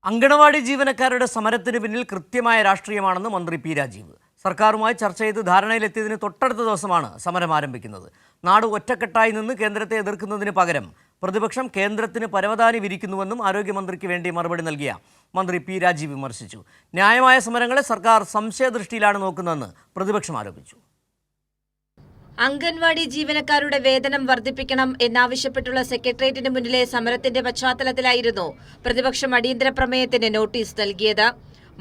അങ്കണവാടി ജീവനക്കാരുടെ സമരത്തിന് പിന്നിൽ കൃത്യമായ രാഷ്ട്രീയമാണെന്ന് മന്ത്രി പി രാജീവ്. സർക്കാരുമായി ചർച്ച ചെയ്ത് ധാരണയിലെത്തിയതിന് തൊട്ടടുത്ത ദിവസമാണ് സമരം ആരംഭിക്കുന്നത്. നാട് ഒറ്റക്കെട്ടായി നിന്ന് കേന്ദ്രത്തെ എതിർക്കുന്നതിന് പകരം പ്രതിപക്ഷം കേന്ദ്രത്തിന് പരവതാനി വിരിക്കുന്നുവെന്നും ആരോഗ്യമന്ത്രിക്ക് വേണ്ടി മറുപടി നൽകിയ മന്ത്രി പി രാജീവ് വിമർശിച്ചു. ന്യായമായ സമരങ്ങളെ സർക്കാർ സംശയദൃഷ്ടിയിലാണ് നോക്കുന്നതെന്ന് പ്രതിപക്ഷം ആരോപിച്ചു. അംഗൻവാടി ജീവനക്കാരുടെ വേതനം വർദ്ധിപ്പിക്കണം എന്നാവശ്യപ്പെട്ടുള്ള സെക്രട്ടേറിയറ്റിന് മുന്നിലെ സമരത്തിന്റെ പശ്ചാത്തലത്തിലായിരുന്നു പ്രതിപക്ഷം അടിയന്തര പ്രമേയത്തിന് നോട്ടീസ് നൽകിയത്.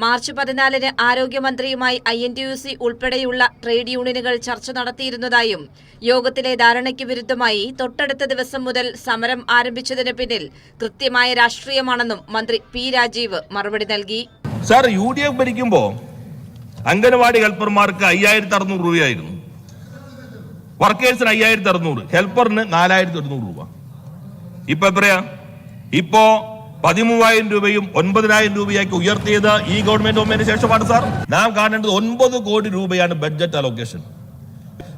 മാർച്ച് 14-ന് ആരോഗ്യമന്ത്രിയുമായി INTUC ഉൾപ്പെടെയുള്ള ട്രേഡ് യൂണിയനുകൾ ചർച്ച നടത്തിയിരുന്നതായും യോഗത്തിലെ ധാരണയ്ക്ക് വിരുദ്ധമായി തൊട്ടടുത്ത ദിവസം മുതൽ സമരം ആരംഭിച്ചതിന് പിന്നിൽ കൃത്യമായ രാഷ്ട്രീയമാണെന്നും മന്ത്രി പി രാജീവ് മറുപടി നൽകി. സർ, UDF ഭരിക്കുമ്പോൾ അംഗൻവാടി ഹെൽപ്പർമാർക്ക് 5600 രൂപയായിരുന്നു, വർക്കേഴ്സിന് 5600, ഹെൽപ്പറിന് 4100 രൂപ. ഇപ്പൊ എത്രയാ? ഇപ്പോ 13,000 രൂപയും 9,000 രൂപയാക്കി ഉയർത്തിയത് ഈ ഗവൺമെന്റ് വന്നതിന് ശേഷമാണ്. സാർ, നാം കാണേണ്ടത് 9 കോടി രൂപയാണ് ബഡ്ജറ്റ് അലോക്കേഷൻ.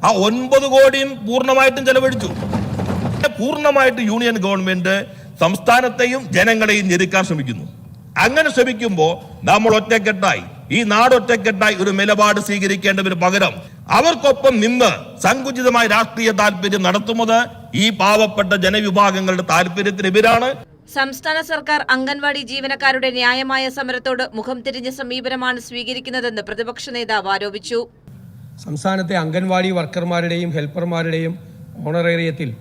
ആ 9 കോടിയും പൂർണ്ണമായിട്ടും ചെലവഴിച്ചു. പൂർണ്ണമായിട്ട് യൂണിയൻ ഗവൺമെന്റ് സംസ്ഥാനത്തെയും ജനങ്ങളെയും ഞെരുക്കാൻ ശ്രമിക്കുന്നു. അങ്ങനെ ശ്രമിക്കുമ്പോൾ നമ്മൾ ഒറ്റക്കെട്ടായി, ഈ നാട് ഒറ്റക്കെട്ടായി ഒരു നിലപാട് സ്വീകരിക്കേണ്ടതിന് പകരം അവർക്കൊപ്പം നിന്ന് സങ്കുചിതമായ രാഷ്ട്രീയ താല്പര്യം നടത്തുന്നത് ഈ പാവപ്പെട്ട ജനവിഭാഗങ്ങളുടെ താല്പര്യത്തിനെതിരാണ്. സംസ്ഥാന സർക്കാർ അംഗൻവാടി ജീവനക്കാരുടെ ന്യായമായ സമരത്തോട് മുഖം തിരിഞ്ഞ സമീപനമാണ് സ്വീകരിക്കുന്നതെന്ന് പ്രതിപക്ഷ നേതാവ് ആരോപിച്ചു. സംസ്ഥാനത്തെ അംഗൻവാടി വർക്കർമാരുടെയും ഹെൽപ്പർമാരുടെയും ഓണറേറിയത്തിൽ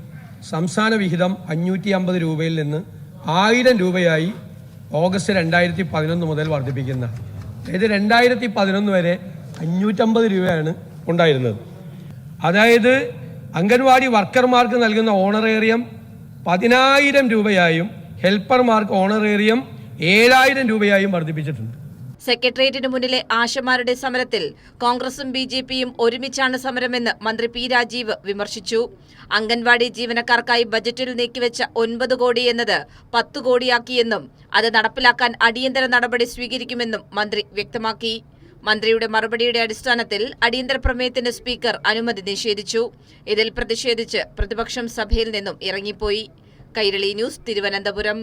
സംസ്ഥാന വിഹിതം 550 രൂപയിൽ നിന്ന് 1000 രൂപയായി ഓഗസ്റ്റ് 2011 മുതൽ വർദ്ധിപ്പിക്കുന്ന, അതായത് 2011 വരെ 550 രൂപയാണ് ഉണ്ടായിരുന്നത്. അതായത് അംഗൻവാടി വർക്കർമാർക്ക് നൽകുന്ന ഓണറേറിയം 10,000 രൂപയായും ഹെൽപ്പർമാർക്ക് ഓണറേറിയം 7,000 രൂപയായും വർദ്ധിപ്പിച്ചിട്ടുണ്ട്. സെക്രട്ടേറിയറ്റിന് മുന്നിലെ ആശമാരുടെ സമരത്തിൽ കോൺഗ്രസും BJPയും ഒരുമിച്ചാണ് സമരമെന്ന് മന്ത്രി പി രാജീവ് വിമർശിച്ചു. അംഗൻവാടി ജീവനക്കാർക്കായി ബജറ്റിൽ നീക്കിവെച്ച 9 കോടി എന്നത് 10 കോടിയാക്കിയെന്നും അത് നടപ്പിലാക്കാൻ അടിയന്തര നടപടി സ്വീകരിക്കുമെന്നും മന്ത്രി വ്യക്തമാക്കി. മന്ത്രിയുടെ മറുപടിയുടെ അടിസ്ഥാനത്തിൽ അടിയന്തര പ്രമേയത്തിന് സ്പീക്കർ അനുമതി നിഷേധിച്ചു. ഇതിൽ പ്രതിഷേധിച്ച് പ്രതിപക്ഷം സഭയിൽ നിന്നും ഇറങ്ങിപ്പോയി. കൈരളി ന്യൂസ്, തിരുവനന്തപുരം.